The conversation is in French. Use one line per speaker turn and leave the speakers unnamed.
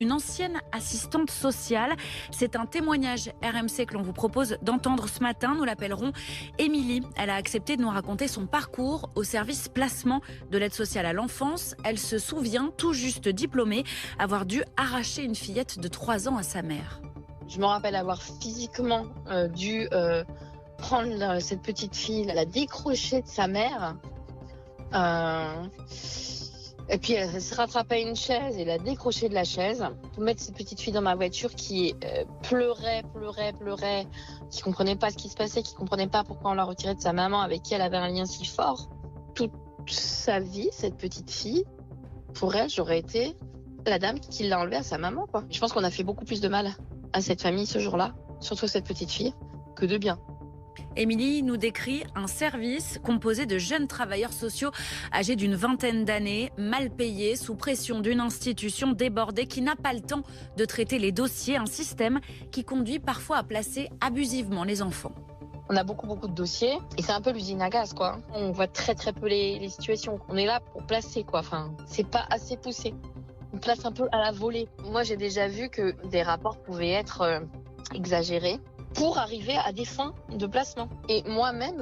Une ancienne assistante sociale. C'est un témoignage RMC que l'on vous propose d'entendre ce matin. Nous l'appellerons Émilie. Elle a accepté de nous raconter son parcours au service placement de l'aide sociale à l'enfance. Elle se souvient, tout juste diplômée, avoir dû arracher une fillette de 3 ans à sa mère.
Je me rappelle avoir physiquement dû prendre cette petite fille, la décrocher de sa mère. Et puis elle se rattrapait à une chaise et la décrocher de la chaise pour mettre cette petite fille dans ma voiture qui pleurait, qui comprenait pas ce qui se passait, qui comprenait pas pourquoi on l'a retirée de sa maman avec qui elle avait un lien si fort. Toute sa vie, cette petite fille, pour elle, j'aurais été la dame qui l'a enlevée à sa maman, quoi. Je pense qu'on a fait beaucoup plus de mal à cette famille ce jour-là, surtout cette petite fille, que de bien.
Émilie nous décrit un service composé de jeunes travailleurs sociaux âgés d'une vingtaine d'années, mal payés, sous pression d'une institution débordée qui n'a pas le temps de traiter les dossiers, un système qui conduit parfois à placer abusivement les enfants.
On a beaucoup de dossiers et c'est un peu l'usine à gaz, quoi. On voit très peu les situations. On est là pour placer, quoi. Enfin, c'est pas assez poussé. On place un peu à la volée. Moi, j'ai déjà vu que des rapports pouvaient être exagérés pour arriver à des fins de placement. Et moi-même,